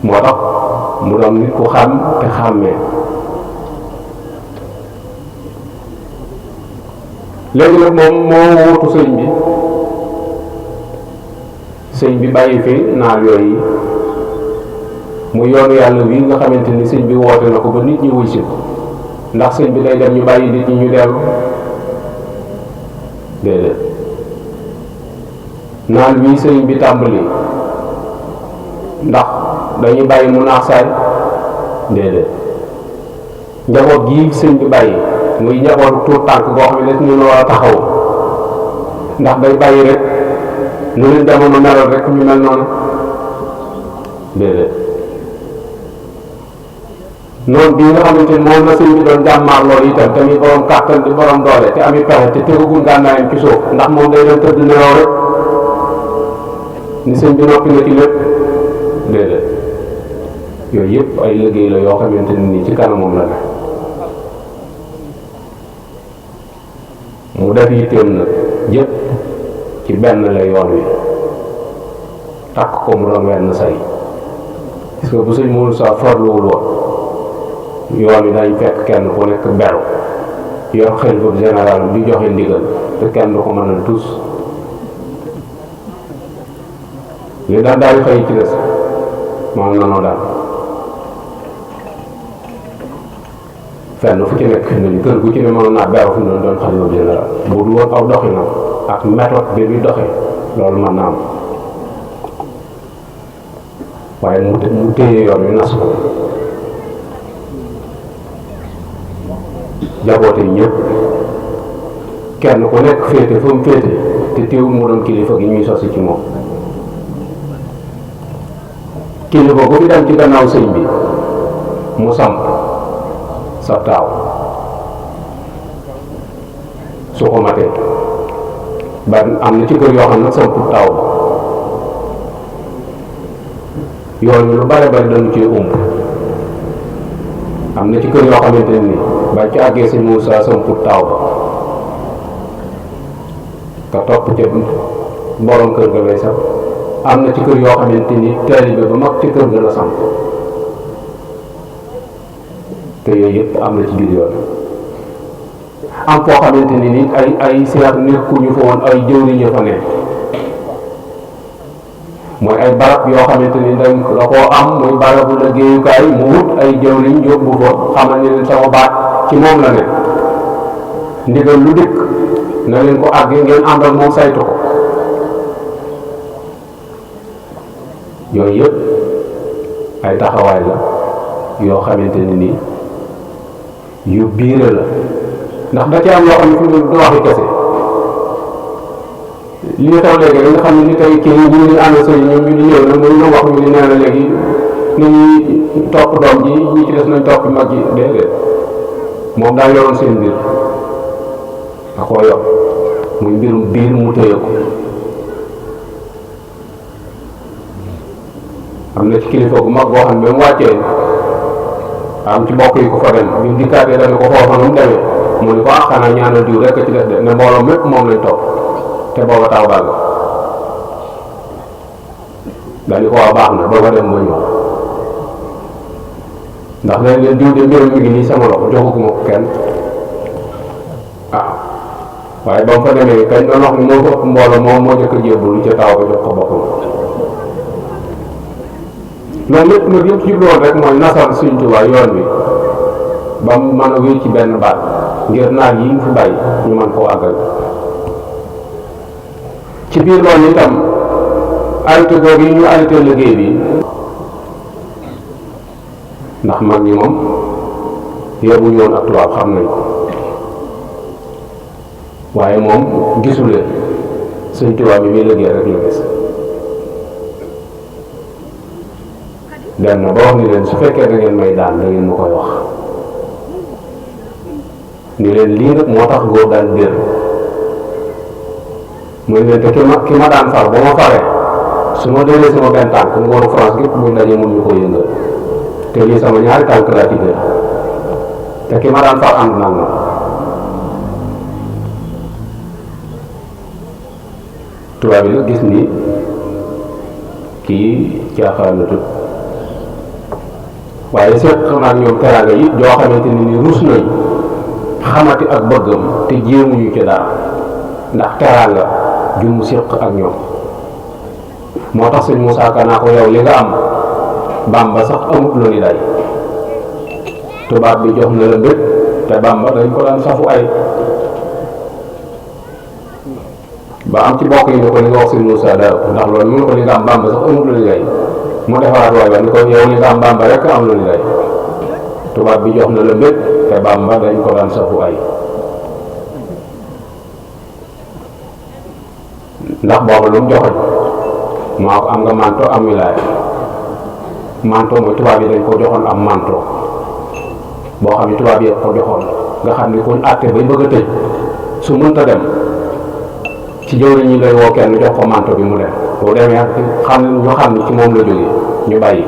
moo tax mu doon nit ku xam te xàmmee. léegi nag moom moo wuutu sëñ bi bàyyi fi naal yooyu muy yoonu yàlla wi nga xamante ni sëñ bi woote na ko ba nit ñi wuy si ndax sëñ bi day dem ñu bàyyi nit ñi ñu dellu déedéet. naal wi sëñ bi tàmbali ndax dañuy bàyyi mu naax saay déedéet. njaboot gii sëñ bi bàyyi muy njabootu tuut tànk boo xam ne ñu war a taxaw ndax day bàyyi rek nu leen jamono melal rek ñu mel noonu déedéet. noonu bii nga xamante ni moom la sëñ bi doon jàmmaar loolu itam tamit borom kàttan di borom doole te ami pexe te tegagul gànnaayam ci suuf ndax moom day doon tëdd nelaw rek ni sëñ bi noppi na ci lépp déedéet. yooyu yëpp ay liggéey la yoo xamante ni nii ci kanamam la ne mu def yitteem nag yëpp ci benn la yoon wi takk ko mu doon wenn say parce que bu sëñ mënul sa farluwul woon yoon wi dañ fekk kenn ku nekk beru yor xalifa général di joxe ndigal te kenn du ko mënal tous li daal xëy ci des moom nanoo daal fenn fu ci nekk nañu kër gu ci ne mënoon naa beru fi noonu doon xalifa général bu dul woon aw doxinam ak méthode bi muy doxee loolu mën naa am waaye mu téye yoon wi nas ko jaboote ñëpp kenn ku nekk féete fa mu féete te teewul mu doon kilifa gi ñuy sosi ci moom kilifa gu fi dem ci gannaaw sëñ bi mu samp sa taaw su ko matee ba am na ci kër yoo xam ne sampu taaw ba yoon lu bare bari dañu ci ump am na ci kër yoo xamante ne ni ba ci àggee sëñ Moussa sampu taaw ba ka topp ca borom kër ga lay sax am na ci kër yoo xamante ni taalibe ba mag ci kër ga la samp te yooyu yëpp am na ci biir yoon am foo xamante ni nit ay seex nekkuñu fa woon ay jëwriñ fa ne mooy ay barab yoo xamante ni dañ la koo am muy barabu liggéeyukaay mu wut ay jëwriñ yóbbu fa xamal ni leen sama baat ci moom la ne ndigal lu dikk na leen ko àgg ngeen àndal moom saytu ko yooyu yëpp ay taxawaay la yoo xamante ni nii yu biire la ndax da ci am loo xam ne fi mu du waxi kese li ñu taw léegi nga xam ne ni tey kii ñu ngi ànd sëy ñoom ñu di ñëw nag mënu na wax ñu di nee na léegi nit ñi topp doom ji ñi ci des nañ topp mag ji déedéet moom daa yoroon seen mbir da koo yor muy mbirum biir mu téye ko am na ci kilifa bu mag boo xam ne ba mu wàccee am ci mbokk yi ko fa dem bi mu dikkaatee dana ko foofa nu mu demee mu ni ko xanaa ñaanal diw rek ci des de ne mbooloo mépp moom lañ topp te booba taw bàgg dañu ko waa baax na ba dem ba ñëw ndax dañ leen diw de mbirum mi ngi nii sama loxo joxuguma ko kenn waaye ba mu fa demee kañ doon wax ni moo ko ëpp mbooloo moom moo njëkk a jébbalu ca taw ba jox ko boppam loolu lépp nag yëpp jubloon rek mooy nasal Sëñ Tuubaa yoon wi ba mu mën a wéy ci benn baat ngir naaj yi mu fi bàyyi ñu mën koo àggal ci biir loolu itam arrêté googu yi ñu arrêté liggéey bi ndax mag ñi moom yóbbuñu woon ak tubaab xam nañ ko waaye moom gisulee Sëñ Tuubaa bi muy liggéey rek la gis dem na ba wax ni leen su fekkee da ngeen may daan da ngeen ma koy wax ni leen lii nag moo tax góor daan dér muy leen te ki ma daan far ba ma faree su ma délee sama benn tànk ngooru France gépp buñ dajee mun ñu ko yëngal te lii sama ñaari tànk laa ci dér te ki ma daan far ànd nag na tubaab yi nag gis ni kii caaxaan na tut waaye seet naa ak ñoom teraanga yi joo xamante ni rus nañ xamati ak bëggam te jéemuñu ci dara ndax teraanga ju mu séq ak ñoom. moo tax sëñ Moussa Ka naa ko yow li nga am Bamba sax amut lu ni day tubaab bi jox na la mbét te Bamba dañ ko daan safu ay ba am ci bokk yi ni ko li nga wax sëñ Moussa dara ndax loolu mu ne ko li nga am Bamba sax amut lu ni day mu defaraat waay ba ni ko yow li nga am Bamba rek am lu ni day tubaab bi jox na la mbét te Bamba dañ ko daan safu ay ndax boobu lu mu joxoñ moo ko am nga manto am wilaaya manto mooy tubaab yi dañ ko joxoon am manto boo xam ne tubaab yi ko joxoon nga xam ni kuñ àtte bay bëgg a tëj su mënta dem ci jëwriñ ñi lay woo kenn jox ko manto bi mu dem boo demee xam ñu xam ni ci moom la jógee ñu bàyyi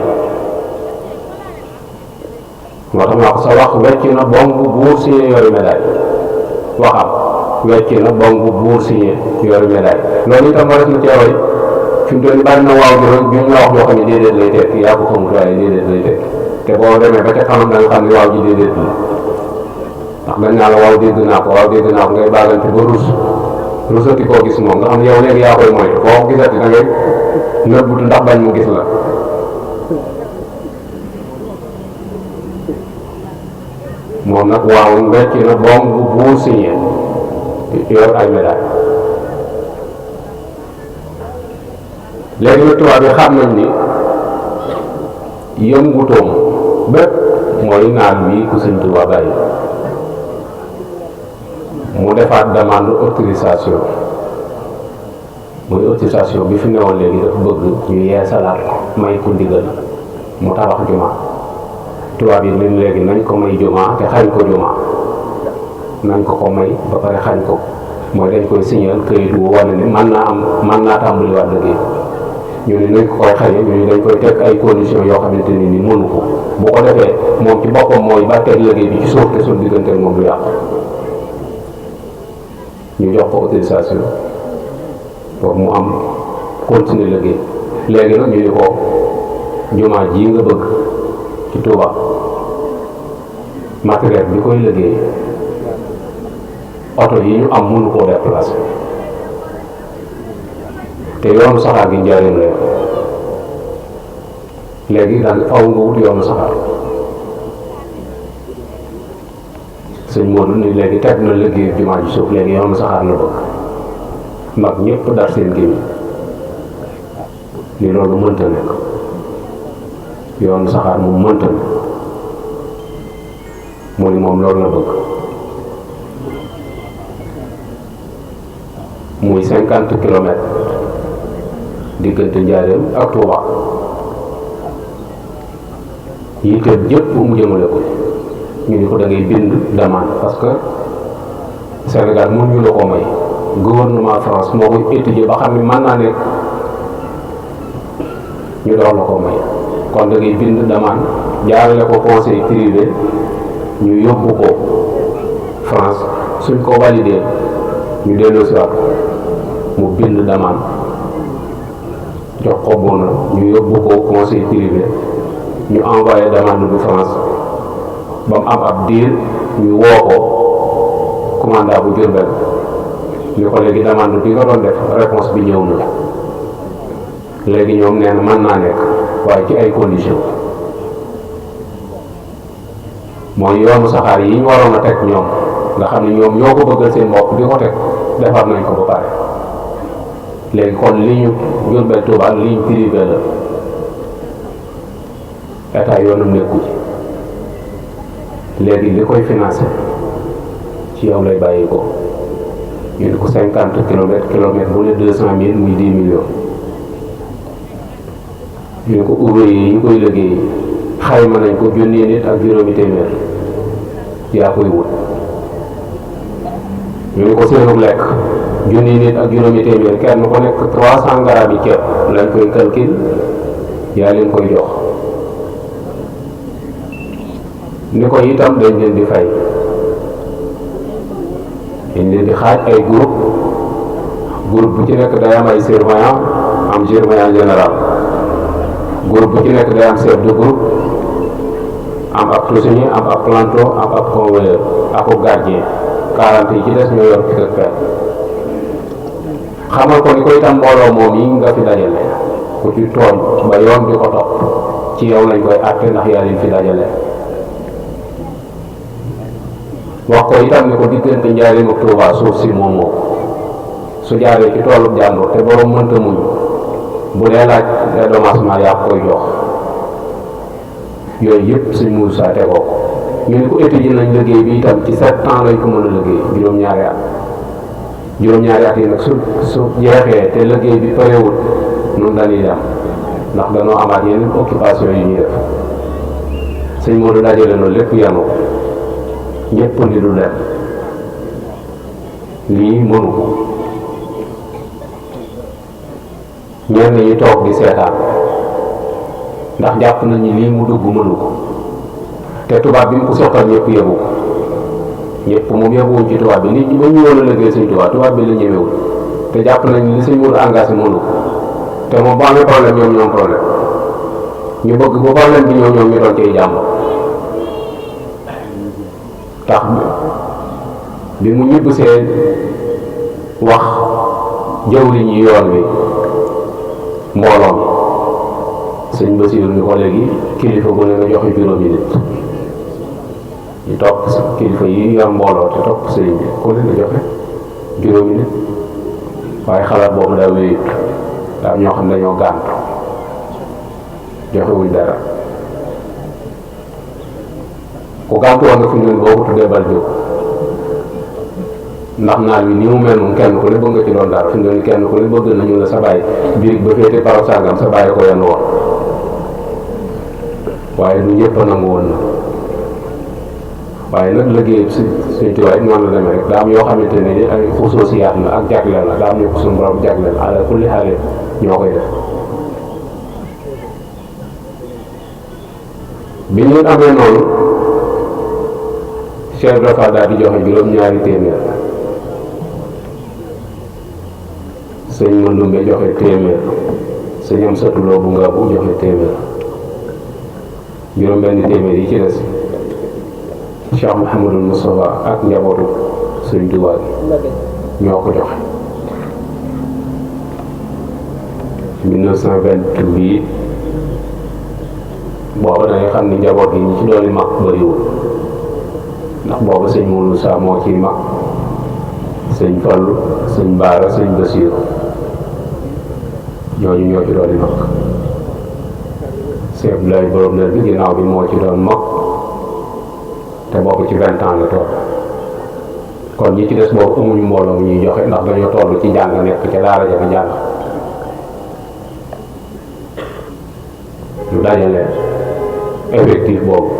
moo tax maa ko sa wax wecc na bong bu buur signé yori médaille waxam wecc na bong bu buur signé yori médaille loolu itam ma def na ceeroy fi mu toll nii bari na waaw bi ñu la wax yoo xam ne déedéet lay tekki yaa ko xamut waaye déedéet lay tekki te boo demee ba ca kanam da nga xam ne waaw ji déedéet la ndax dañ naa la waaw dégg naa ko ngay baagante ba rusati koo gis moom nga xam ne yow léegi yaa koy moytu foo ko gisati da ngay nëbbutu ndax bañ mu gis la moom nag waaw wecc na bong bu buur signé yor ay médaille léegi nag tubaab bi xam nañ ni yëngutoom bépp mooy naan bii ku Sëñ Tuubaa bàyyi mu defaat demande autorisation muy autorisation bi fi newoon léegi dafa bëgg ñu yeesalaat ko may ko ndigal mu tabax jumaa tubaab yi leen léegi nañ ko may jumaa te xañ ko jumaa nañ ko may ba pare xañ ko mooy dañ koy signal këyit wu wane ni mën naa tàmbaliwaat liggéey ñu ne nañ ko koy xañe ñu ne dañ koy teg ay conditions yoo xamante ni mënu ko bu ko defee moom ci boppam mooy ba teg liggéey bi ci suuf te suñ diggante moom du yàqu ñu jox ko autorisation pour mu am continuer liggéey léegi nag ñu ni ko jumaa ji nga bëgg ci Touba matériel bi koy liggéey oto yi ñu am mënu koo déplacer te yoonu saxaar gi njaareem la léegi daal faw nga wut yoonu saxaar sëñ Modou ni léegi teg na liggéey jumaa ji suuf léegi yoonu saxaar la bëgg mag ñëpp dar seen gémmiñ ni loolu mënta nekk yoonu saxaar moom mënta nekk mu ni moom loolu la bëgg muy 50 kilomètres diggante Njaaréem ak Touba yitteem yëpp mu jëmale ko ñu ni ko da ngay bind demande parce que Sénégal mën ñu la ko may gouvernement France moo koy étudier ba xam ne mën naa nekk ñu doon la ko may kon da ngay bind demande jaarale ko conseil privé ñu yóbbu ko France suñ ko validé ñu delloo si waat mu bind demande jox ko bon ñu yóbbu ko conseil privé ñu envoyé demande bu France ba mu am ab diir ñu woo ko commandant bu Diourbel ni ko léegi demande bi nga doon def réponse bi ñëw na léegi ñoom nee na mën naa nekk waaye ci ay conditions mooy yoonu saxaar yi ñu waroon a teg ñoom nga xam ne ñoom ñoo ko bëggal seen bopp di ko teg defar nañ ko ba pare léegi kon li ñu Diourbel Touba ligne privée la état yoonam nekku ci léegi li koy financé ci yow lay bàyyi ko ñu ne ko 50 kilomètres bu ne 200 000 muy 10 millions ñu ne ko ouvrier yi ñu koy liggéey xayma nañ ko junni nit ak juróomi téeméer yaa koy wut ñu ne ko seenu lekk junni nit ak juróomi téeméer kenn ku nekk 300 grammes yi ceeb lañ koy calcul yaa leen koy jox ni ko itam dañ leen di fay dañ leen di xaaj ay groupe bu ci nekk day am ay surveillant am surveillant général groupe bu ci nekk day am chef de groupe am ab tournier am ab planton am ab convoyeur ak gardien 40 yi ci des ñoo yor ci kër xamal ko ni ko itam mbooloo moom yi nga fi dajale ku ci tooñ ba yoon di ko topp ci yow lañ koy àtte ndax yaa leen fi dajale wax ko itam ni ko diggante Njaaréem ak Tuubaa suuf si moom moo su jaaree ci toolub jàmbur te borom mënta muñ bu dee laaj dédommagement yaa koy jox yooyu yëpp suñ Moussa tegoo ko ñu ni ko étudier nañ liggéey bi itam ci 7 ans lañ ko mën a liggéey juróom-ñaari at juróom-ñaari at yi nag su jeexee te liggéey bi parewul noonu dañuy dem ndax dañoo amaat yeneen occupation yi ñuy def sëñ Modou dajale noonu lépp yanu ñëpp ni du dem lii mënu ko ñenn ñi toog di seetaan ndax jàpp nañu lii mu dugg mënu ko te tubaab bi mu ko soxal ñëpp yëgu ko ñëpp moom yëguwuñ ci tubaab bi nit ñi ba ñu woon a liggéey sëñ tubaab bi la ñëwewul te jàpp nañ li sëñ Modou engagé mënu ko te moom bu amee problème ñoom problème ñu bëgg bu problème bi ñëw ñoom ñu doon cay jàmm tax bi mu ñibbisee wax jëwriñ yi yoon wi mbooloo mi sëñ Basiiru ni ko léegi kilifa bu ne nga joxe juróomi nit ñu topp kilifa yi yor mbooloo te topp sëriñ bi ku ne nga joxe juróomi nit waaye xalaat boobu daa wéyut daa ñoo xam ne dañoo gàntu joxewuñ dara ku gàntu woon nga fi mu ne boo ko tuddee bal jóg ndax naal wi ni mu mel moom kenn ku ne bëgg nga ci doon dara fi mu ne kenn ku ne bëgg nañu la sa bàyyi birig ba féete parab sàngam sa bàyyi ko yenn woon waaye du ñëpp a nangu woon na waaye nag liggéey suñ tuwaay noonu la demee rek daa am yoo xamante ne ay xusuusiyaat la ak jagleel la daa am ñu ko suñu borom jagleel ala kulli xaale ñoo koy def bi ñu amee noonu chef de daal di joxe juróom-ñaari téeméer sëñ Mandumbe joxe téeméer sëñ am satuloo bu nga bu joxe téeméer juróom-benn téeméer yi ci des Cheikh Mouhamadul Moustapha ak njabootu sëñ Tuubaa ñoo ko joxe 1928 bii booba da ngay xam ni njaboot gi ñi ci doon mag bëriwul ndax booba sëñ Moussa moo ciy mag sëñ Fallu sëñ Baara sëñ Basiiru ñooñu ñoo ci doon mag Cheikh Abdoulaye borom lër bi ginnaaw bi moo ci doon mag te boobu ci 20 ans la toll kon ñi ci des boobu amuñu mbooloo ñuy joxe ndax dañoo toll ci njàng nekk ca daara ja fa jàng ñu dajale effectif boobu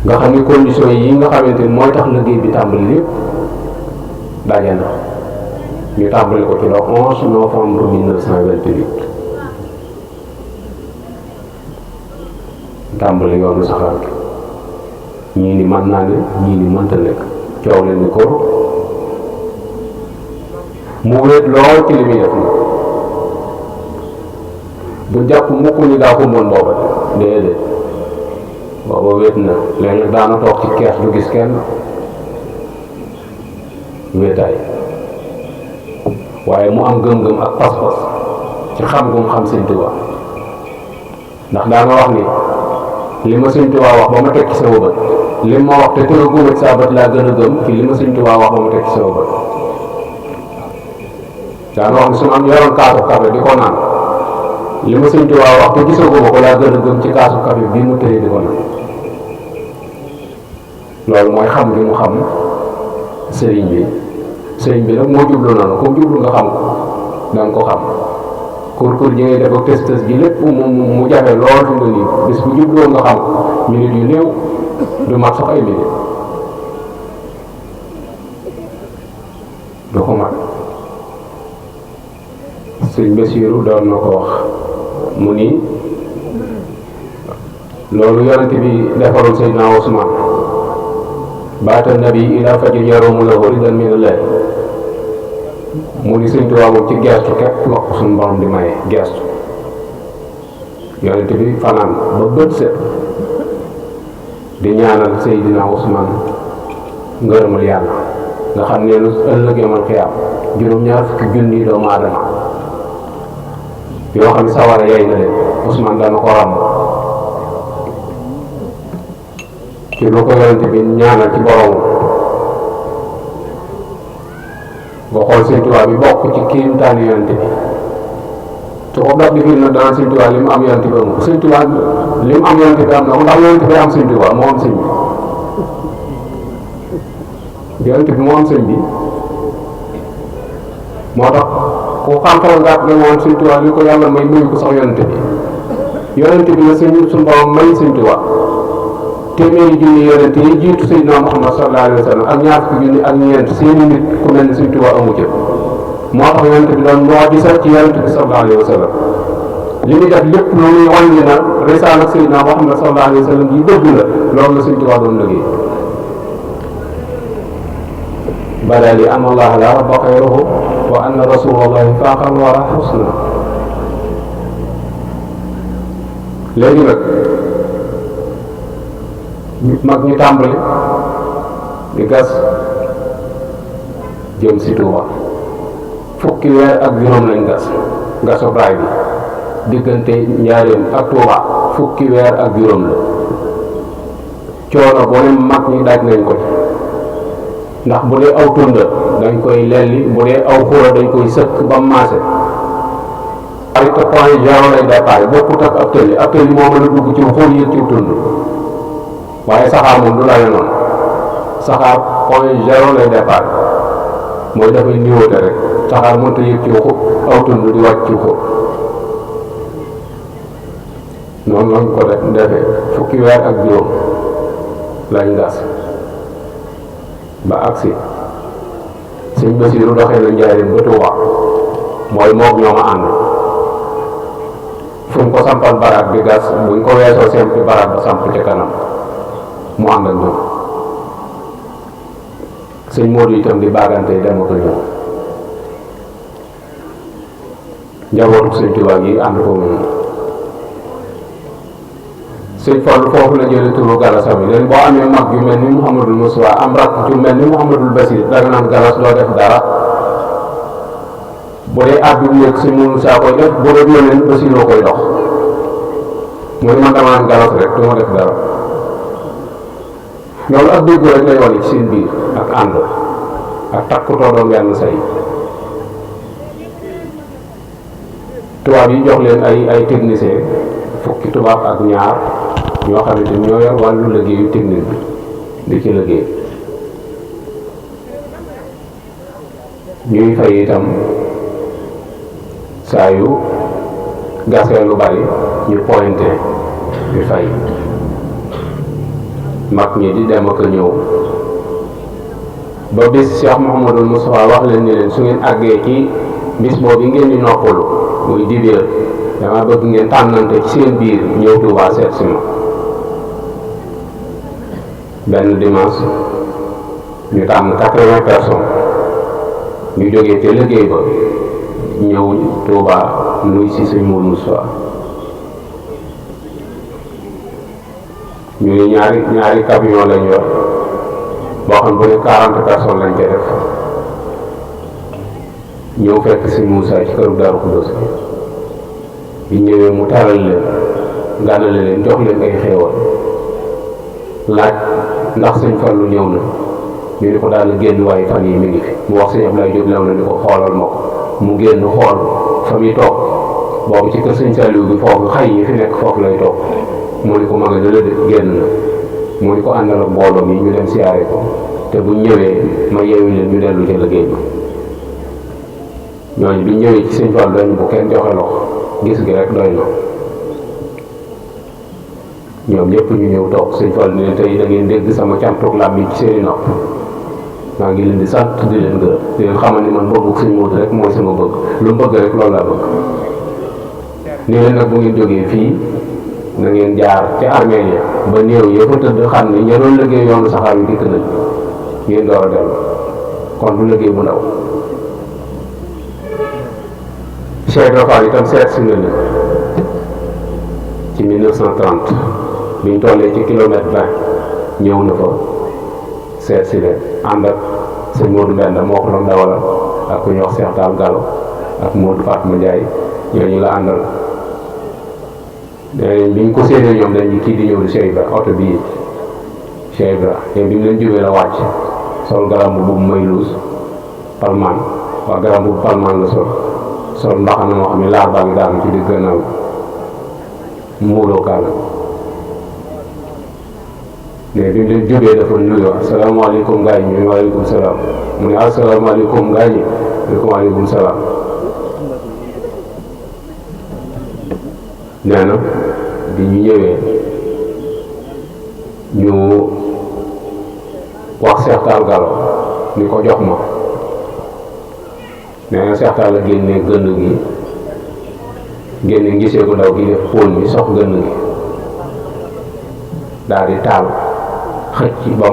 nga xam ni conditions yi nga xamante ni mooy tax liggéey bi tàmbali lépp daje na ñu tàmbali ko ci le 11 novembre 1928 tàmbali yoonu saxaar gi ñii ni mën naa ne ñii ni mënta nekk coow leen ni ko mu wéet lool ci li muy def na bu jàpp mukk ni daa ko mën booba déedéet booba wéet na léegi daana toog ci kees du gis kenn wéetaay waaye mu am gëm-gëm ak pas-pas ci xam gum xam Sëñ Tuubaa ndax daana wax ni li ma Sëñ Tuubaa wax ba ma teg ci sama bët li ma wax te tëga góomat saa bët laa gën a gëm ci li ma Sëñ Tuubaa wax ba ma teg ci sama bët daana wax ni su ma am yoroon kaasu café di ko naan li ma Sëñ Tuubaa wax te gisaguma ko laa gën a gëm ci kaasu café bii mu tëye di ko naan loolu mooy xam gi mu xam sëriñ bi nag moo jublu noonu comme jublu nga xam ko danga ko xam kur ji ngay def ak tës ji lépp mu jafe lool fi nga nii bis bu jubloo nga xam ko minute yu néew du mat sax ay minute du ko mat sëñ Basiiru doon na ko wax mu ni loolu yonent bi defaroon Seydina Usmaan baata nabi ila fajr yaroomu lahu ridan minallah mu ni Sëñ Tuubaa moom ci gestu képp wax ko suñu borom di maye gestu yonent bi fanaan ba bët set di ñaanal Seydina Ousmane ngërëmal yàlla nga xam ne lu ëllëg yamal xiyaam juróom-ñaar fukki junni doomu aadama yoo xam ne sawara yey na leen Ousmane dana ko ràmm ci lu ko yonent bi ñaanal ci borom nga xool Sëñ Tuubaa bi bokk ci kiimtaani yonent bi su ko daf di firi nag dana Sëñ Tuubaa li mu am yonent bi amu Sëñ Tuubaa li mu am yonent bi am na ko ndax yonent bi am Sëñ Tuubaa moo am sëñ bi yonent bi moo am sëñ bi moo tax ku xam-xamal nga ne moom Sëñ Tuubaa li ko yàlla may nuyu ko sax yonent bi la suñu borom may Sëñ Tuubaa téeméeri junni yonent yi jiitu Seydina Muhammad sallallahu alayhi wa sallam ak ñaar fukki junni ak ñeent seeni nit ku mel ne Sëñ Tuubaa amu ci moo tax yonent bi doon moo di sax ci yonent bi sallallahu alayhi wa sallam li muy def lépp lu muy wàññi na risaala ak Seydina Muhammad sallallahu alayhi wa sallam yi dëgg la loolu la Sëñ Tuubaa doon liggéey badali an allaha la rabba xayruhu wa anna rasulallahi faaqal wara xusna léegi nag mag ñu tàmbali di gas jëm si Tuuba fukki weer ak juróom lañ gasu raay bi diggante Njaaréem ak Tuuba fukki weer ak juróom la coono boo ne mag ñi daaj nañ ko ndax bu dee aw tunda dañ koy lelli bu dee aw xura dañ koy sëkk ba maase ay te point zéro lay départ bokkut ak ab tëli moo mën a dugg ci xur yi ci tund waaye saxaar moom du la noonu saxaar point zéro lay départ mooy dafay niwóote rek saxaar mënta yëg ci aw tund di wàcc ci xur noonu lañ ko defee fukki weer ak juróom lañ gas ba agsi Sëñ Basiiru doxee na Njaaréem ba Tuuba mooy moog ñoo ma ànd fu ñu ko sampal baraat bi gas buñ ko weesoo sempi baraat ba samp ci kanam mu ànd ak ñoom Sëñ Moodu itam di baagante dem ak ñëw njabootu Sëñ Tuuba gi ànd ko moom Sëñ Fallu foofu la jëlee turu galasam yi leen boo amee mag yu mel ni Mouhamadul Moustapha am rakk ju mel ni Mouhamadul Basir danga naan galas doo def dara bu dee at bi mu nekk Sëñ Moussa koy def bu dee yónneen Basiroo koy dox mu ne man dama naan galas rek du ma def dara loolu ak dégg rek lay wane ci seen biir ak ànd ak takkutoo doon benn say tubaab yi jox leen ay technicien fukki tubaab ak ñaar ñoo xamante ni ñoo yor wàllu liggéeyu technique bi di ci liggéey ñuy fay itam saa yu gasee lu bari ñu pointé di fay mag ñi di dem ak a ñëw ba bis Cheikh Mouhamadul Moustapha wax leen ni leen su ngeen àggee ci bis boobu ngeen di noppalu muy dibéer dama bëgg ngeen tànnante ci seen biir ñëw Tuuba seet si ma benn dimanche ñu tànn 80 personnes ñu jógee te liggéey ba ñëw Tuuba nuy si Sëñ Moodu Mustafaa ñu ne ñaari camion lañ yor boo xam bu ne 40 personnes lañ ca def ñëw fekk Sëñ Muusaa ci këru Daaru Xudoos bi ñëwee mu taral leen gànnale leen jox leen ay xéewal laaj ndax Sëñ Fallu ñëw na ñu ni ko daal génn waaye fan yi mi ngi fi mu wax Sëñ Ablaye Jóob lew na ni ko xoolal ma ko mu génn xool fa muy toog boobu ci kër Sëñ Saliou bi foofu xay yi fi nekk foofu lay toog mu ni ko ma nga dala de génn na mu ni ko àndal ak mbooloo mi ñu dem siyaare ko te buñ ñëwee ma yeewi leen ñu dellu ca liggéey ba ñooñu biñ ñëwee ci Sëñ Fallu dañ bu kenn joxe loxo gis gi rek doy na ñoom ñëpp ñu ñëw toog Sëñ Fallu ni leen tey da ngeen dégg sama cantuk làmmiñ ci seeni nopp maa ngi leen di sant di leen gërëm di leen xamal ni man bëggu Sëñ Moodu rek mooy sama bëgg lu mu bëgg rek loolu laa bëgg ni leen nag bu ngeen jógee fii na ngeen jaar ci armeel ya ba néew ya fa tëdd xam ni ña doon liggéey yoonu saxaar yi dikk nañ ngeen door a dellu kon du liggéey bu ndaw Cheikh Rafal itam seet si na leen ci 1930 biñ tollee ci kilomètre 20 ñëw na fa seet si leen ànd ak sëñ Modou Mbenda moo ko doon dawalal ak ku ñuy wax Cheikh Tall Gallo ak Modou Fatma Ndiaye ñooñu la àndal. biñ ko séenee ñoom dañ kii di ñëw di Cheikh Ibra oto bii Cheikh Ibra te bi mu leen jógee la wàcc sol garam bu may luus palmaan waa garam bu palmaan la sol mbaxana moo xam ne laar baa ngi daanu ci digg gannaaw muuroo kaala mais bi mu leen jógee dafa nuyoo asalaamaaleykum gaa ñi waaleykum salaam mu ne asalaamaaleykum gaa ñi waaleykum salaam nee na bi ñu ñëwee ñu wax Cheikh Tall Gallo ni ko jox ma nee na Cheikh Tall la génne gënn gi génne ngisee gu ndaw gi def póol mi sox gënn gi daal di taal xëcc ba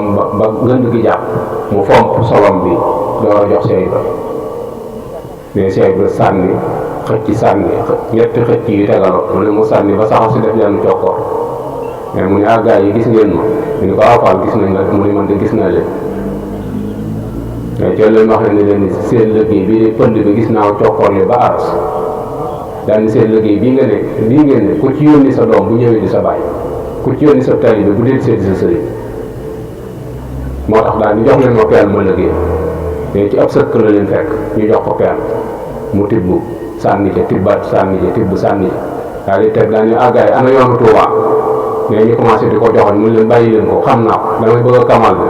gënn gi jàpp mu fomp solom bi door a jox Cheikh Ibra mais Cheikh Ibra sànni xëcc sànni ñetti xëcc yu tegaloo mu ne mu sànni ba saxaw si def yenn cokkoor mais mu ne gaa yi gis ngeen ma mu ne ko Fall gis nañ la mu ne man de gis naa leen mais ci leen wax ne leen seen liggéey bii de pënd bi gis naa cokkoor li ba aras daal ni seen liggéey bii nga ne bii ngeen ne ku ci yónni sa doom bu ñëwee di sa baay ku ci yónni sa taalibe bu dee seeti sa sëriñ moo tax daal ni jox leen ma peel ma liggéey mais ci ab sëkk la leen fekk ñu jox ko peel mu tibb sànni ca tibbaat sànni ca tibb sànni ca daal di teg daal ni àggaay ana yoonu Tuuba mais ñu commencé di ko joxoon mu leen bàyyi leen ko xam naa ko damay bëgg a kamal bi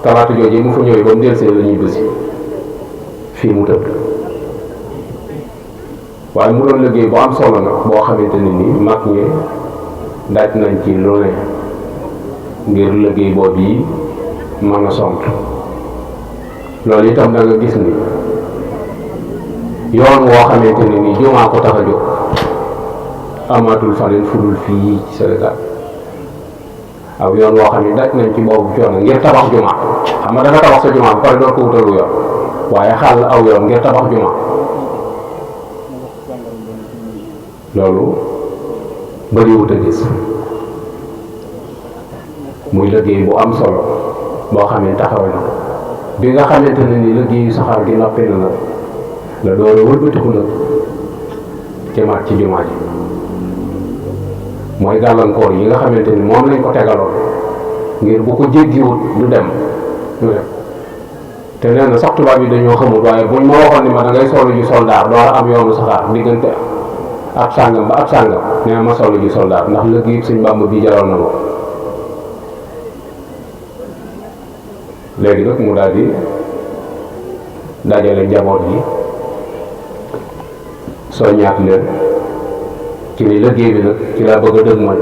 talaata jooju mu fa ñëwee ba mu delsee la ñuy bësi fii mu tëdd waaye mu doon liggéey bu am solo nag boo xamante ne nii mag ñi daj nañ ci lu ne ngir liggéey boobu yi mën a sont loolu itam da nga gis ni yoon woo xamante ne nii jumaa ko tax a jóg amatul faneen fudul fii ci Sénégal aw yoon woo xam ne daj nañ ci boobu coono ngir tabax jumaa xam nga da nga tabax sa jumaa ba pare door ko wutalu yoon waaye xàll aw yoon ngir tabax jumaa loolu bëriwut a gis muy liggéey bu am solo boo xam ne taxaw na bi nga xamante ne ni liggéeyu saxaar gi noppi na nag la door a wëlbatiku nag jëmaat ci jumaa ji mooy gàllankoor yi nga xamante ni moom lañ ko tegaloon ngir bu ko jéggiwut du dem te nee na sax tubaab yi dañoo xamut waaye buñ ma waxoon ni ma da ngay solu ji soldaar door a am yoonu saxaar diggante ab sàngam ba ab sàngam nee na ma solu ji soldaar ndax liggéey Sëñ Bàmba bii jaral na ma léegi nag mu daal di dajale njaboot yi soññaat leen ci ni liggéey bi nag ci laa bëgg a dëgg mooy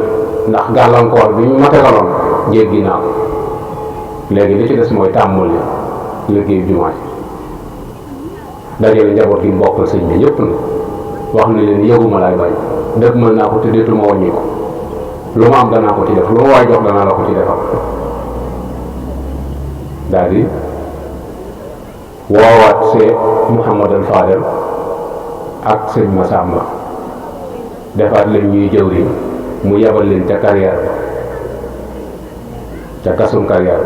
ndax gàllankoor bi ñu ma tegaloon jéggi naa ko léegi li ci des mooy tàmbali liggéey jumaa ji dajale njaboot gi mbokkal sëñ bi ñëpp na wax na leen yëguma laay bañ dëgg mën naa ko te deetuma wàññi ko lu ma am danaa ko ci def lu ma waay jox danaa la ko ci defal daal di woowaat see Mouhamadou Fadel ak sëñ Massamba defaat leen ñuy jëwriñ mu yebal leen ca carrière ca kasum carrière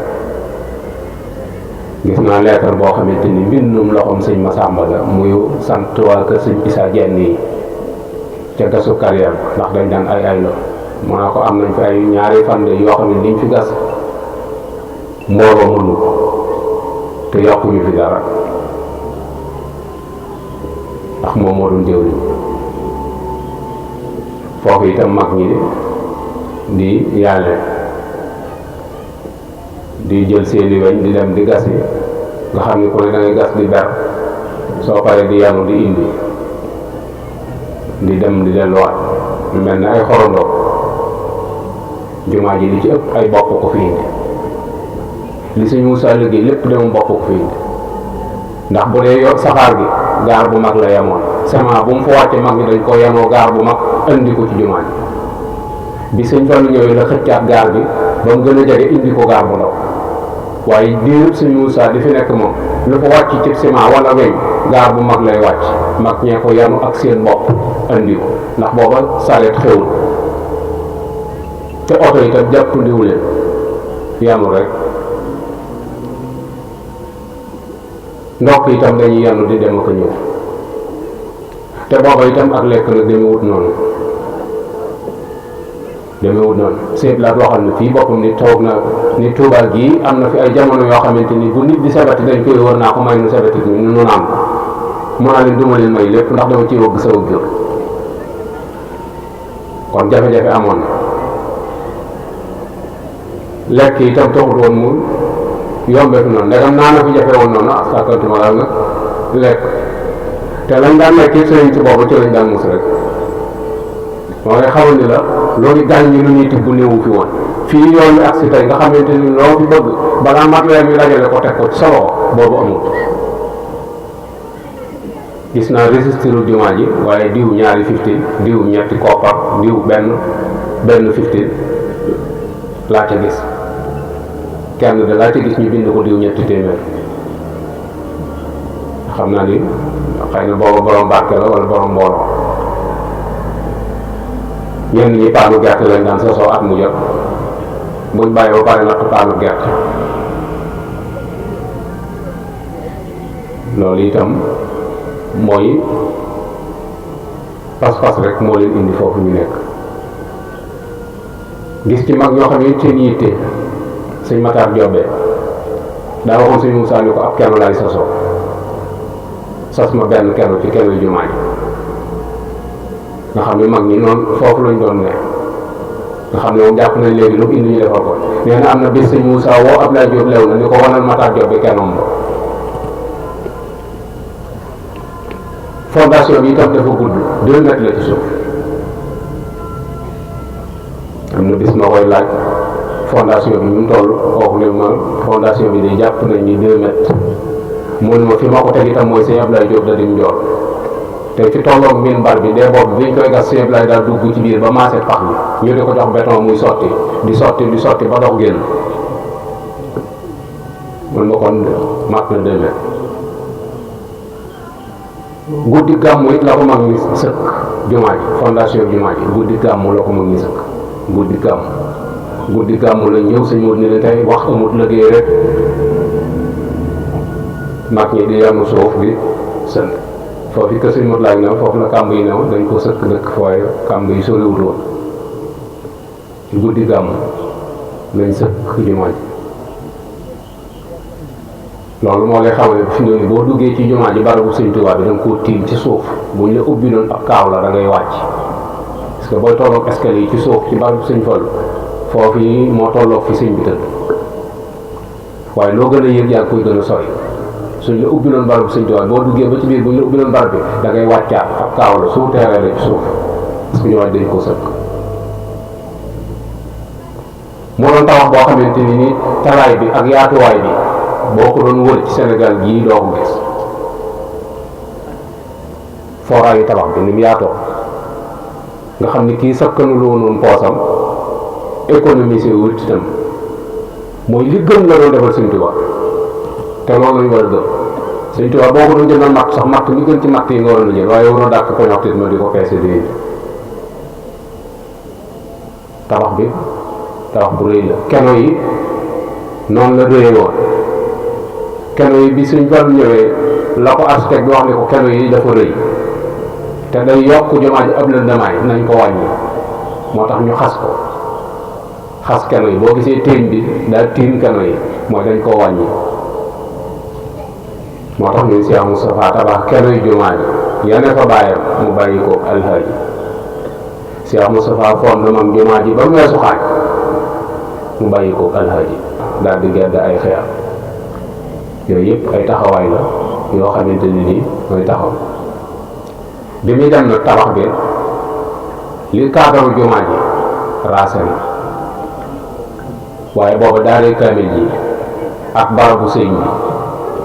gis naa lettre boo xamante ni mbindum loxoom sëñ Massamba la muy sant waa kër sëñ Issa Dieng yi ca gasu carrière ndax dañ daan ay la mu naa ko am nañ fi ay ñaari fan de yoo xam ne liñ fi gas mbooloo mënu te yokkuñu fi dara ndax moom moo doon jëwriñ foofu itam mag ñi di yàlle di jël seeni weñ di dem di gas yi nga xam ne ku ne da ngay gas di ber soo paree di yanu di indi di dem di delluwaat mel na ay xorondoo jumaa ji li ci ëpp ay bopp ko fi indi li Sëñ Muusaa liggéey lépp dama bopp ko fi indi ndax bu dee yor saxaar gi gaar bu mag la yemoon sement bu mu fa wàcce mag ñi dañ ko yemoo gaar bu mag indi ko ci jumaa ji bi Sëñ Fallu ñëwee la xëccaat gaar bi ba mu gën a jege indi ko gaar bu ndaw waaye diirub Sëñ Muusaa di fi nekk moom lu fa wàcc ci ciment wala weñ gaar bu mag lay wàcc mag ñee ko yanu ak seen bopp andi ko ndax booba sareet xewul te oto itam jàppandiwu leen yanu rek ndokk itam dañuy yanu di dem ak a ñëw te booba itam ak lekk nag demewut noonu seet laa waxal na fii boppam ni toog na ni Tuubaa gii am na fi ay jamono yoo xamante ni bu nit di sabati dañ koy war naa ko may nu sabati ni nu naan ko mën naa leen duma leen may lépp ndax dama ci wëgg sa wëgg kon jafe-jafe amoon na lekk itam taxul woon mu yombeeku noonu ndegam naa na fi jafe woon noonu sàkkantuma la nag lekk te lañ daan lekk it sëriñ ci boobu ci lañ daan mus rek moo ngay xamal ni la loolu gaañ ñi lu ñuy tibb néewu fi woon fii yoon bi agsi tey nga xamante ni loo fi bëgg balaa matériel bi dajale ko teg ko ci sa loxo boobu amul gis naa registre jumaa ji waaye diw ñaari 15 diw ñetti koppar diw benn 15 laa ca gis kenn de laa ca gis ñu bind ko diw ñetti téeméer xam naa ni xëy na booba borom barke la wala borom mbooloo ñenn ñi paanu gerte lañ daan sosoo at mu jot buñ bàyyi ba pare natt paanu gerte loolu itam mooy pas-pas rek moo leen indi foofu ñu nekk gis ci mag ñoo xam ne seen yitte sëñ Matar Jobbe daa waxoon sëñ Moussa ni ko ab kenn lay sosoo sos ma benn kenn ci kenn jumaa ji nga xam ne mag ñi noonu foofu lañ doon ne nga xam ne moom jàpp nañ léegi lu indi ñu defal ko nee na am na bis sëñ Moussa woo Abdoulaye Diop lew na ni ko wanal Matar Jobbe kennoom ba fondation bi itam dafa gudd 2 mètres la ci suuf am na bis ma koy laaj fondation bi ñu mu toll kooku ne ma fondation bi day jàpp nañ ni 2 mètres mu ne ma fi ma ko teg itam mooy sëñ Abdoulaye Diop da dim njool te fi tolloog minbar bi dee boobu biñ koy gas sëñ Abdoulaye daal dugg ci biir ba maase pax bi ñu di ko jox béton muy sotti di sotti ba dox génn mun ma kon mat na 2 mètres guddi gàmmu it la ko mag ñi sëkk jumaa ji fondation jumaa ji guddi gàmmu la ko mag ñi sëkk guddi gàmmu la ñëw sëñ Modou ni leen tey wax amut liggéey rek mag ñi di yàmm suuf di sënd foofu que sëñ Modou laaj na foofu la kàmb yi new dañ ko sëkk dëkk waaye kàmb yi soriwut woon guddi gàmmu lañ sëkk jumaa ji loolu moo lay xamal ne fi mu boo duggee ci jumaa ji barabu sëñ Tuubaa bi da nga koo tiim ci suuf buñ la ubbi doon ab kaaw la da ngay wàcc parce que booy tolloog escalier yi ci suuf ci barabu sëñ Fallu foofu yi moo tolloog fi sëñ bi tëdd waaye loo gën a yëg yaa ngi koy gën a sori suñ la ubbi doon barabu sëñ Tuubaa boo duggee ba ci biir buñ la ubbi doon barab bi da ngay wàccaat ab kaaw la suuf teeree la ci suuf parce que jumaa ji dañ koo sëkk moo doon tawax boo xamante ni ni talaay bi ak yaatuwaay bi boo ko doon wër ci Sénégal gii doo ko gis fooraayu tabax bi ni mu yaatoo nga xam ni kii sakkanuloo noonu poosam économiser wut itam mooy li gën la doon defal Sëñ Tuubaa te loolu lañu war a gëm Sëñ Tuubaa boo ko doon jëndal matt sax matt mi gën ci matt yi nga waroon a jël waaye waroo dàq ko ñoxtit ma di ko peese di tabax bi tabax bu rëy la keno yi noonu la rëy woon keno yi bi suñ Fallu ñëwee la ko architecte bi wax ne ko keno yi dafa rëy te day yokk jumaa ji ab lëndamaay nañ ko wàññi moo tax ñu xas keno yi boo gisee téeñ bi daal tiim keno yi mooy dañ koo wàññi moo tax ñun Cheikh Moustapha tabax keno yi jumaa ji yane fa bàyyam mu bàyyi ko alhaaji Cheikh Moustapha fondement jumaa ji ba mu weesu xaaj mu bàyyi ko alhaaji daal di gedd ay xeer yooyu yëpp ay taxawaay la yoo xamante ni nii mooy taxaw bi muy dem nag tabax bi li kaadaru jumaa ji raase na waaye booba daaree kaamil ji ak barabu sëñ bi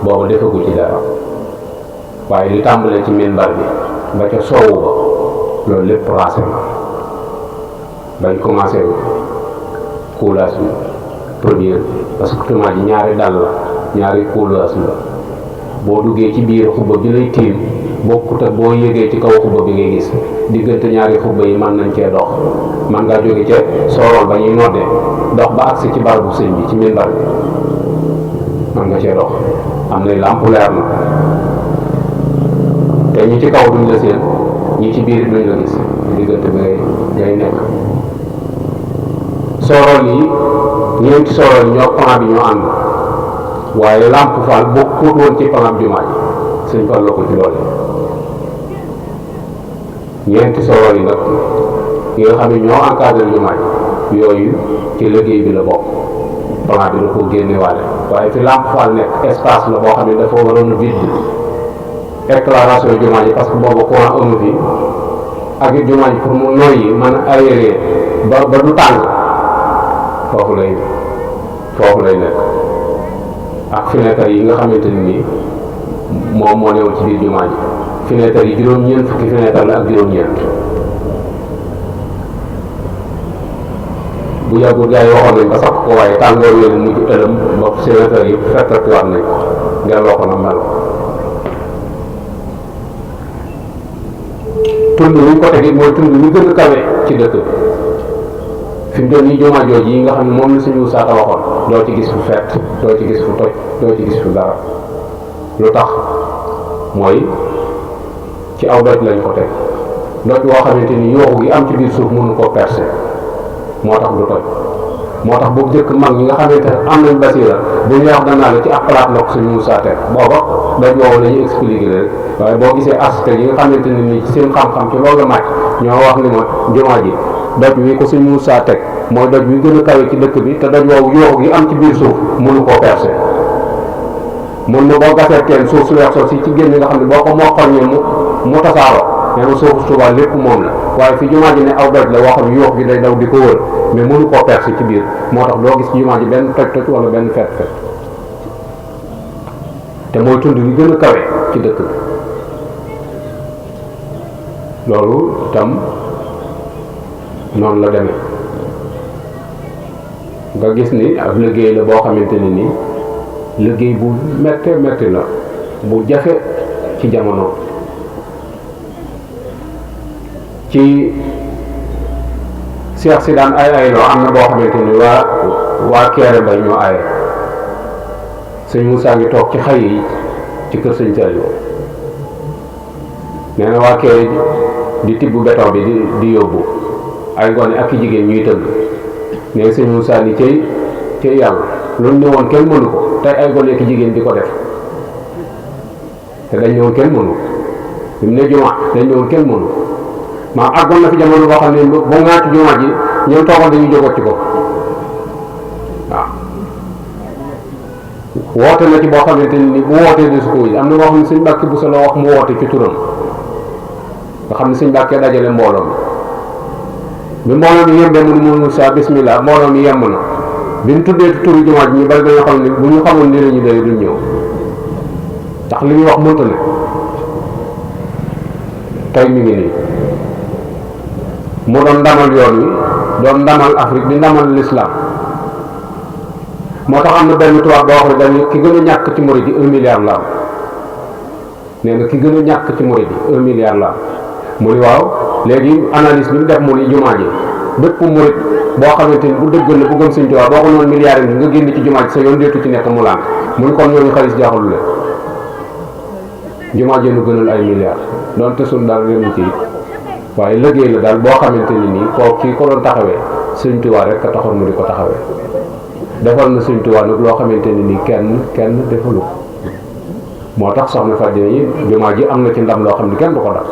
booba defagu ci dara waaye li tàmbalee ci minbar bi ba ca soowu ba loolu lépp raase na bañ commencé coulage bi première parce que jumaa ji ñaari dal la ñaari coulage la boo duggee ci biir xubba bi lay tiim bokkut ak boo yégee ci kaw xubba bi ngay gis diggante ñaari xubba yi mën nañ cee dox man ngaa jóge ca soorool ba ñuy nodde dox ba agsi ci barabu sëñ bi ci minbar bi man nga cee dox am nay làmp leer na te ñi ci kaw duñ la seen ñi ci biir duñ la gis diggante bi ngay nekk soorool yi ñeenti soorool yi ñoo plan bi ñoo ànd waaye làmp faal bokkut woon ci plan jumaa ji sëñ Fall la ko ci loole ñeenti soorool yi nag yi nga xam ne ñoo encadré jumaa ji yooyu ci liggéey bi la bokk plan bi da ko génnewaale waaye fi làmp faal nekk espace la boo xam ne dafa waroon vide éclairage jumaa ji parce que boobu courant amu fi ak it jumaa ji pour mu noyyi mën a aéré ba du tàng foofu lay nekk ak fenêtre yi nga xamante ni moom moo newoon ci biir jumaa ji fenêtre yi juróom-ñeent fukki fenêtre la ak juróom-ñeent bu yàggul gars yi waxoon nañ ba sax ko waaye tàngoor yooyu mujj ëlëm ba fenêtre yi fettatiwaat nañ ko ngelaw ko na mel tund ñu ko tegi mooy tund ñu gën a kawe ci dëkk bi fi mu doon nii jumaa jooju yi nga xam ne moom la suñu saata waxoon doo ci gis fu fett doo ci gis fu toj doo ci gis fu dara lu tax mooy ci aw doj lañ ko teg doj woo xamante ni yooxu gi am ci biir suuf mënu koo percé moo tax du toj moo tax boobu jëkk mag ñi nga xamante ne am nañ basira bu ñuy wax danaa la ci ab palaat la ko suñu saate booba doj woowu la ñuy expliqué rek waaye boo gisee architecte yi nga xamante ne nii ci seen xam-xam ci loolu la màcc ñoo wax ni ma jumaa ji doj wi ko suñ Moussa teg mooy doj wi gën a kawe ci dëkk bi te doj woowu yooxu gi am ci biir suuf mënu koo percé mun na boo gasee teen suuf su weex soo si ci génn nga xam ne boo ko moqal ñi mu tasaaroo nee na suufu Tuubaa lépp moom la waaye fi jumaa ji ne aw doj la woo xam ne yooxu gi day daw di ko wër mais mënu koo percé ci biir moo tax doo gis ci jumaa ji benn toj wala benn fet te mooy tund li gën a kawe ci dëkk bi loolu itam noonu la demee nga gis ni ab liggéey la boo xamante ni nii liggéey bu metti la bu jafe ci jamono ci Seex si daan ay loo am na boo xamante ni waa Kéré Mbay ñoo aye sëñ Moussa ngi toog ci xay yi ci kër sëñ Saliou nee na waa Kéré di tibb béton bi di yóbbu ay gone ak i jigéen ñuy tëgg nee sëñ Moussa ni cey yàlla loolu ne woon kenn mënu ko tey ay gone ak i jigéen di ko def te dañ ne woon kenn mënu bi mu ne jumaa dañ ne woon kenn mënu maa àggoon na fi jamono boo xam ne bu ngaa ci jumaa ji ñoom toogoon dañuy jógoot ci ko waaw woote na ci boo xamante ni bu wootee de su ko am na boo xam ne sëñ Mbàkke bu sa la wax mu woote ci turam nga xam ne sëñ Mbàkke dajale mbooloo mi bi mbooloo mi yembee mënu sa bismillah mbooloo mi yemb na bi mu tuddee turu jumaa ji ñu bari dañoo xam ne bu ñu xamoon ni lañu day duñ ñëw ndax li ñuy wax mënta ne tey mi ngi nii mu doon ndamal yoon wi doon ndamal Afrique di ndamal l'islam moo tax am na benn tubaab boo xam ne dañu ki gën a ñàkk ci murid yi 1 milliard la am nee na ki gën a ñàkk ci murid yi 1 milliard la am mu ni waaw léegi analyse bi mu def mu ni jumaa ji bépp murid boo xamante ni bu dëggal la bu gëm Sëñ Tuubaa boo ko noonu milliards yi nga génn ci jumaa ji sa yoon deetu ci nekk mu lànk mu ni kon ñooñu xaalis jaaxalu leen jumaa ji nu gënal ay milliards doon te suñ daal réew ci waaye liggéey la daal boo xamante ni nii kii ko doon taxawee Sëñ Tuubaa rek a taxoon mu di ko taxawee defal na Sëñ Tuubaa nag loo xamante ni nii kenn defalu ko moo tax soxna Fatou yi jumaa ji am na ci ndam loo xam ne kenn du ko def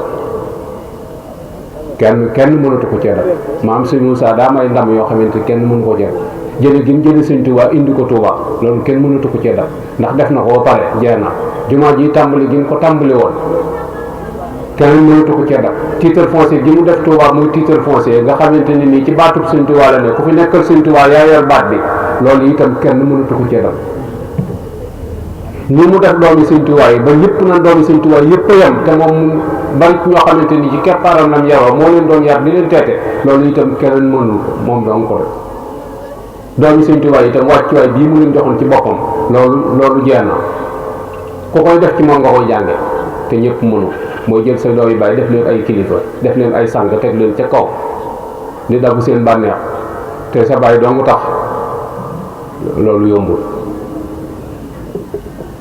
kenn mënatu ko cee def maam Sëñ Moussa daa may ndam yoo xamante kenn mënu ko cee jële gi mu jële Sëñ Tuubaa indi ko Tuubaa loolu kenn mënatu ko cee def ndax def na ko ba pare jeex na jumaa ji tàmbali gi mu ko tàmbali woon kenn mënatu ko cee def titre foncier gi mu def Tuubaa muy titre foncier nga xamante ni nii ci baatub Sëñ Tuubaa la ne ku fi nekkal Sëñ Tuubaa yaa yor baat bi loolu itam kenn mënatu ko cee def ni mu def doomi Sëñ Tuubaa yi ba ñëpp na doomi Sëñ Tuubaa yëpp a yem te moom bari ñoo xamante ni ci keppaaram nam yaroo moo leen doon yar di leen teete loolu itam kenn mënul moom doon ko def doomi Sëñ Tuubaa yi itam wàccuwaay bii mu leen joxoon ci boppam loolu jeex na ku koy def ci moom nga koy jànge te ñëpp mënu mooy jël sa doomi baay def leen ay kilifa def leen ay sang teg leen ca kaw di dagg seen bànneex te sa baay dong tax loolu yombul.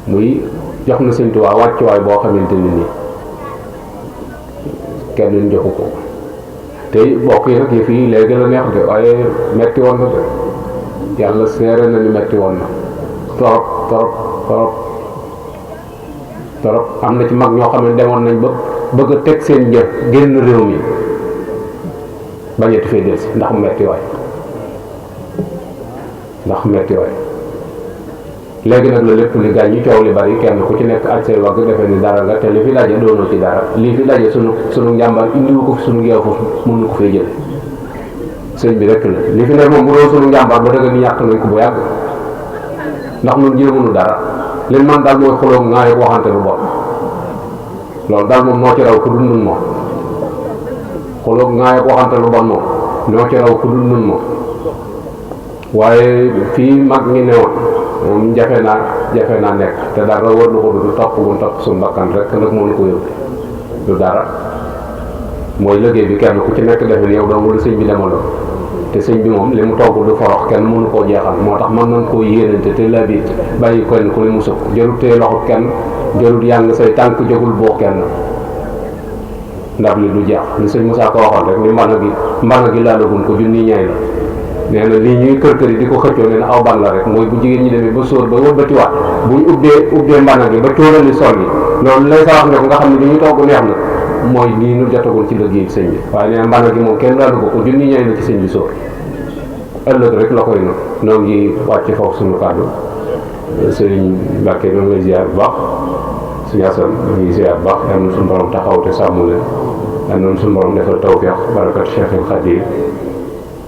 muy jox na Sëñ Tuubaa wàccuwaay boo xamante ni nii kenn joxu ko te bokk yi nag yi fii léegi la neex de waaye metti woon na de yàlla seere na ni metti woon na torop torop torop torop am na ci mag ñoo xam ne demoon nañ ba bëgg a teg seen njër génn réew mi bañeti fee delsi ndax metti waay léegi nag la lépp li gaañ ñu coow li bari kenn ku ci nekk aj say wagg defe ni dara nga te li fi daje doonoo ci dara lii fi daje sunu njàmbar indiwu ko fi sunu geew foofu mënu ko fay jël sëñ bi rek la li fi ne moom bu doon sunu njàmbar ba dëgg ni ñàkk nañ ko bu yàgg ndax ñun jéemunu dara leen man daal mooy xuloo ngaa yëg waxante lu bon loolu daal moom noo ci raw ku dul nun moom xuloo ngaa yëg waxante lu bon moom noo ci raw ku dul nun moom waaye fii mag ñi newoon moom jafe naa nekk te dara war lu ko du topp gun topp suñu bakkan rek nag mënu ko yóbbu du dara mooy liggéey bi kenn ku ci nekk defe ni yow dong lu sëñ bi demaloon te sëñ bi moom li mu togg du forox kenn mënu koo jeexal moo tax mën nañ koo yéenante te la bi bàyyi kenn ku ne mu sëpp jarut tee loxo kenn jarut yàng say tànk jógul boo kenn ndab li du jeex li sëñ Moussa ko waxoon rek ni mbana gi laalagun ko junni ñaay la nee na lii ñuy kër yi di ko xëccoo nee na aw ban la rek mooy bu jigéen ñi demee ba sóor ba wëlbatiwaat buñ ubbee mbana gi ba cóolali sol yi loolu lay sa wax ne ko nga xam ne li ñuy togg neex na mooy nii nu jotagul ci liggéey sëñ bi waaye nee na mbana gi moom kenn laalu ko junni ñaay la ci sëñ bi sóor ëllëg rek la koy noo ngi wàcc foofu suñu kàddu sëriñ Mbàkke ñoo ngi lay ziar bu baax suñu asan ñoo ngi ziar bu baax yal na suñu borom taxaw te sàmm leen yal na suñu borom defal tawfiq barakat Cheikhul Khadim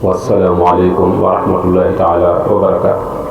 wassalaamu aleykum wa rahmatullahi taala wa barakaatu